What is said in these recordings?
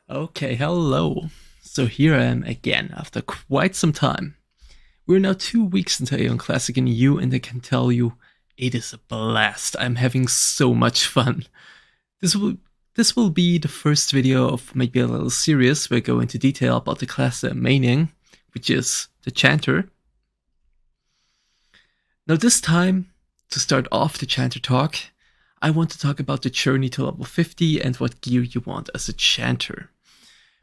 Okay, hello. So here I am again after quite some time. We're now 2 weeks into Aeon Classic in EU, and I can tell you, it is a blast. I'm having so much fun. This will this will be the first video of maybe a little series where I go into detail about the class I'm maining, which is the Chanter. Now this time, to start off the Chanter-Talk, I want to talk about the journey to level 50 and what gear you want as a Chanter.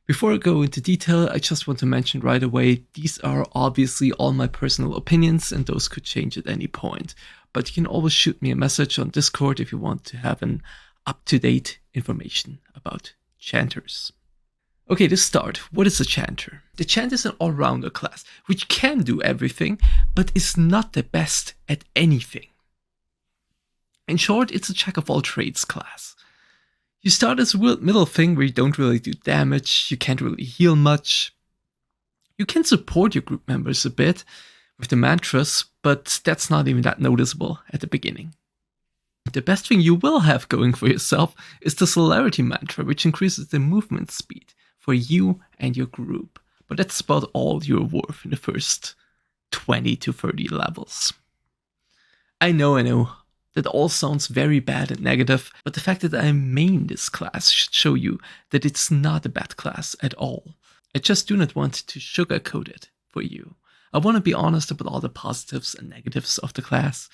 Before I go into detail, I just want to mention right away, these are obviously all my personal opinions and those could change at any point. But you can always shoot me a message on Discord if you want to have an up-to-date information about Chanters. Okay, to start, what is a Chanter? The Chanter is an all-rounder class, which can do everything, but is not the best at anything. In short, it's a jack-of-all-trades class. You start as a middle thing where you don't really do damage, you can't really heal much. You can support your group members a bit with the mantras, but that's not even that noticeable at the beginning. The best thing you will have going for yourself is the celerity mantra, which increases the movement speed for you and your group. But that's about all you're worth in the first 20 to 30 levels. I know. That all sounds very bad and negative, but the fact that I main this class should show you that it's not a bad class at all. I just do not want to sugarcoat it for you. I want to be honest about all the positives and negatives of the class,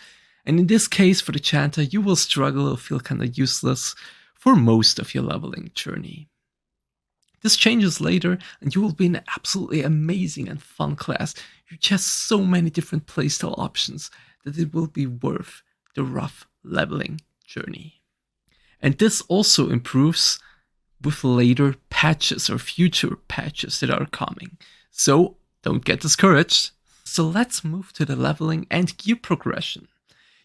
and in this case for the Chanter, you will struggle or feel kinda useless for most of your leveling journey. This changes later, and you will be an absolutely amazing and fun class. You just so many different playstyle options that it will be worth the rough leveling journey. And this also improves with later patches or future patches that are coming. So don't get discouraged. So let's move to the leveling and gear progression.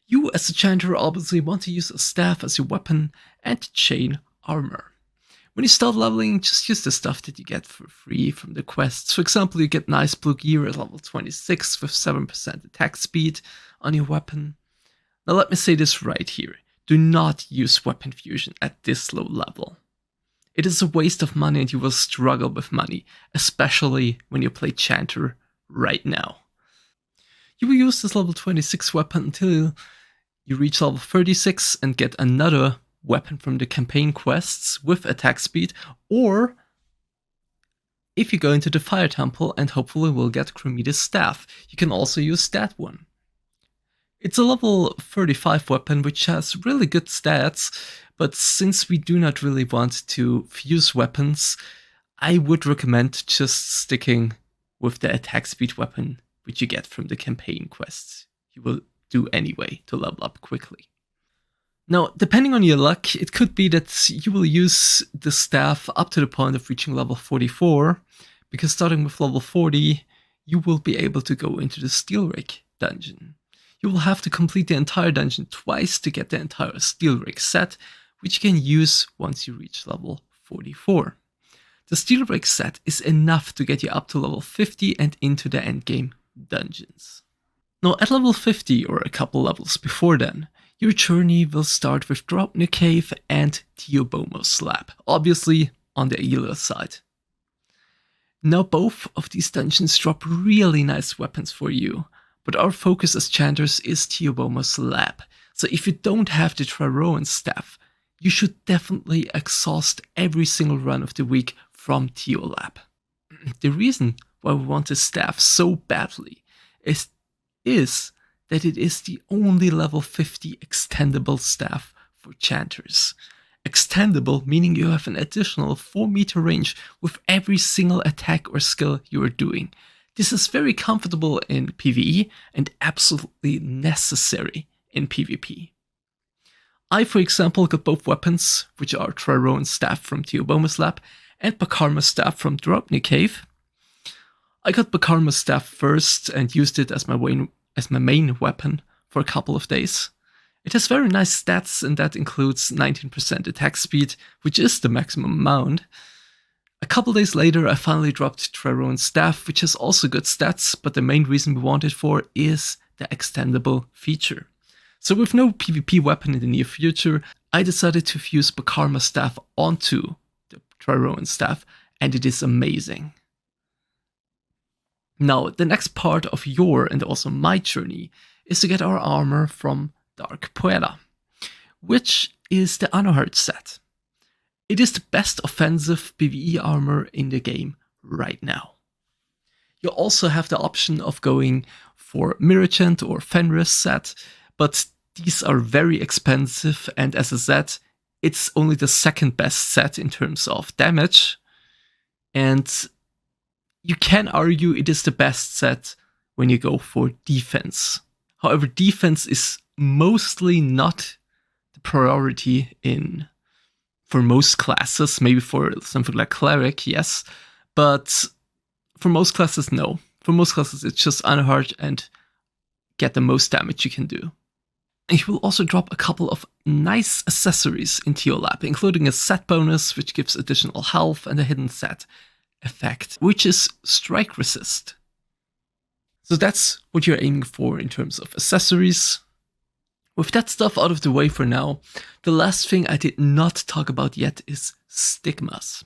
You as a Chanter obviously want to use a staff as your weapon and chain armor. When you start leveling, just use the stuff that you get for free from the quests. For example, you get nice blue gear at level 26 with 7% attack speed on your weapon. Now let me say this right here, do not use weapon fusion at this low level. It is a waste of money and you will struggle with money, especially when you play Chanter right now. You will use this level 26 weapon until you reach level 36 and get another weapon from the campaign quests with attack speed, or if you go into the Fire Temple and hopefully will get Chromeda's staff, you can also use that one. It's a level 35 weapon which has really good stats, but since we do not really want to fuse weapons, I would recommend just sticking with the attack speed weapon which you get from the campaign quests. You will do anyway to level up quickly. Now, depending on your luck, it could be that you will use the staff up to the point of reaching level 44, because starting with level 40, you will be able to go into the Steel Rig dungeon. You will have to complete the entire dungeon twice to get the entire Steel Rig set, which you can use once you reach level 44. The Steel Rig set is enough to get you up to level 50 and into the endgame dungeons. Now at level 50 or a couple levels before then, your journey will start with Draupnir Cave and Theobomo's Lab, obviously on the Aelia side. Now both of these dungeons drop really nice weapons for you, but our focus as Chanters is Theobomo's Lab, so if you don't have the Traroan staff, you should definitely exhaust every single run of the week from Theo Lab. The reason why we want the staff so badly is that it is the only level 50 extendable staff for Chanters. Extendable meaning you have an additional 4-meter range with every single attack or skill you are doing. This is very comfortable in PvE and absolutely necessary in PvP. I, for example, got both weapons, which are Traroan staff from Theobomo's Lab and Bakarma's staff from Draupnir Cave. I got Bakarma's staff first and used it as my main weapon for a couple of days. It has very nice stats, and that includes 19% attack speed, which is the maximum amount. A couple days later, I finally dropped Traroan's staff, which has also good stats, but the main reason we want it for is the extendable feature. So with no PvP weapon in the near future, I decided to fuse Bakarma's staff onto the Tyrone staff, and it is amazing. Now, the next part of your and also my journey is to get our armor from Dark Poeta, which is the Anohart set. It is the best offensive PvE armor in the game right now. You also have the option of going for Miragent or Fenris set, but these are very expensive, and as I said, it's only the second best set in terms of damage, and you can argue it is the best set when you go for defense. However, defense is mostly not the priority for most classes. Maybe for something like Cleric, yes, but for most classes, no. For most classes, it's just Anohart and get the most damage you can do. And you will also drop a couple of nice accessories into your lap, including a set bonus, which gives additional health, and a hidden set effect, which is strike resist. So that's what you're aiming for in terms of accessories. With that stuff out of the way for now, the last thing I did not talk about yet is stigmas.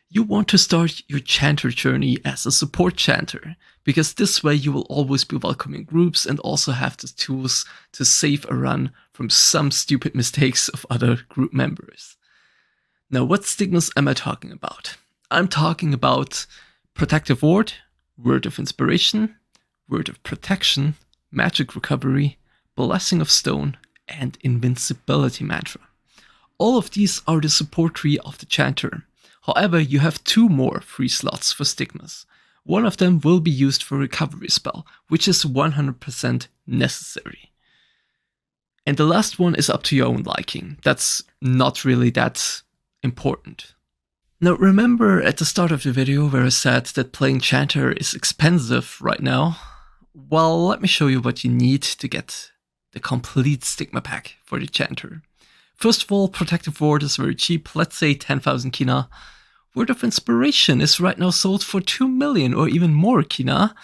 You want to start your Chanter journey as a support Chanter, because this way you will always be welcoming groups and also have the tools to save a run from some stupid mistakes of other group members. Now, what stigmas am I talking about? I'm talking about Protective Ward, Word of Inspiration, Word of Protection, Magic Recovery, Blessing of Stone, and Invincibility Mantra. All of these are the support tree of the Chanter. However, you have 2 more free slots for stigmas. One of them will be used for recovery spell, which is 100% necessary. And the last one is up to your own liking. That's not really that important. Now, remember at the start of the video where I said that playing Chanter is expensive right now? Well, let me show you what you need to get the complete stigma pack for the Chanter. First of all, Protective Ward is very cheap, let's say 10,000 kina. Word of Inspiration is right now sold for 2 million or even more kina.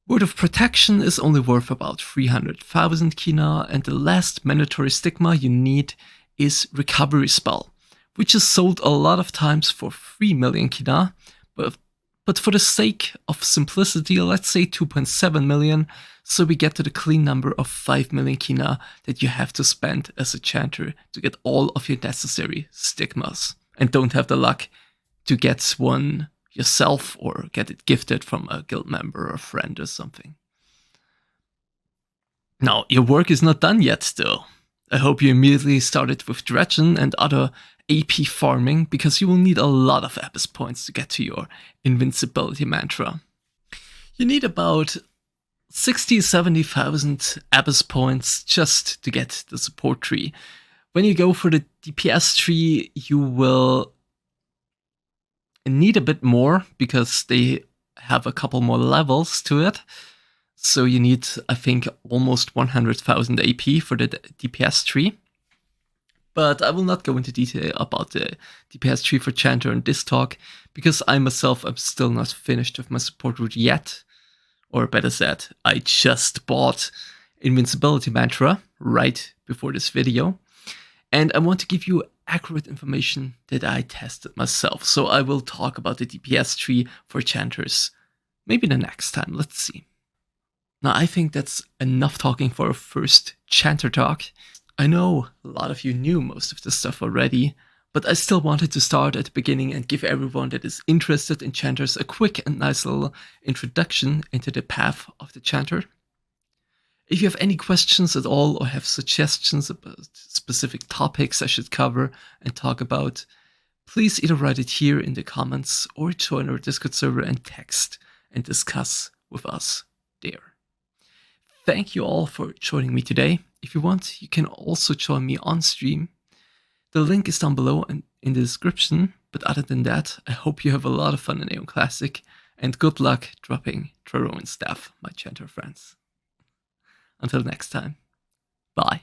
Word of Protection is only worth about 300,000 kina, and the last mandatory stigma you need is Recovery Spell, which is sold a lot of times for 3 million kina, but for the sake of simplicity, let's say 2.7 million, so we get to the clean number of 5 million kina that you have to spend as a Chanter to get all of your necessary stigmas, and don't have the luck to get one yourself or get it gifted from a guild member or a friend or something. Now, your work is not done yet though. I hope you immediately started with Dredgen and other AP farming, because you will need a lot of Abyss points to get to your Invincibility Mantra. You need about 60,000-70,000 Abyss points just to get the support tree. When you go for the DPS tree, you will need a bit more because they have a couple more levels to it. So you need, I think, almost 100,000 AP for the DPS tree. But I will not go into detail about the DPS tree for Chanter in this talk, because I myself am still not finished with my support route yet. Or better said, I just bought Invincibility Mantra right before this video. And I want to give you accurate information that I tested myself. So I will talk about the DPS tree for Chanters maybe the next time, let's see. Now I think that's enough talking for a first Chanter-Talk. I know a lot of you knew most of this stuff already, but I still wanted to start at the beginning and give everyone that is interested in Chanters a quick and nice little introduction into the path of the Chanter. If you have any questions at all or have suggestions about specific topics I should cover and talk about, please either write it here in the comments or join our Discord server and text and discuss with us there. Thank you all for joining me today. If you want, you can also join me on stream. The link is down below and in the description, but other than that, I hope you have a lot of fun in Aeon Classic, and good luck dropping Tyrone staff, my Chanter friends. Until next time, bye.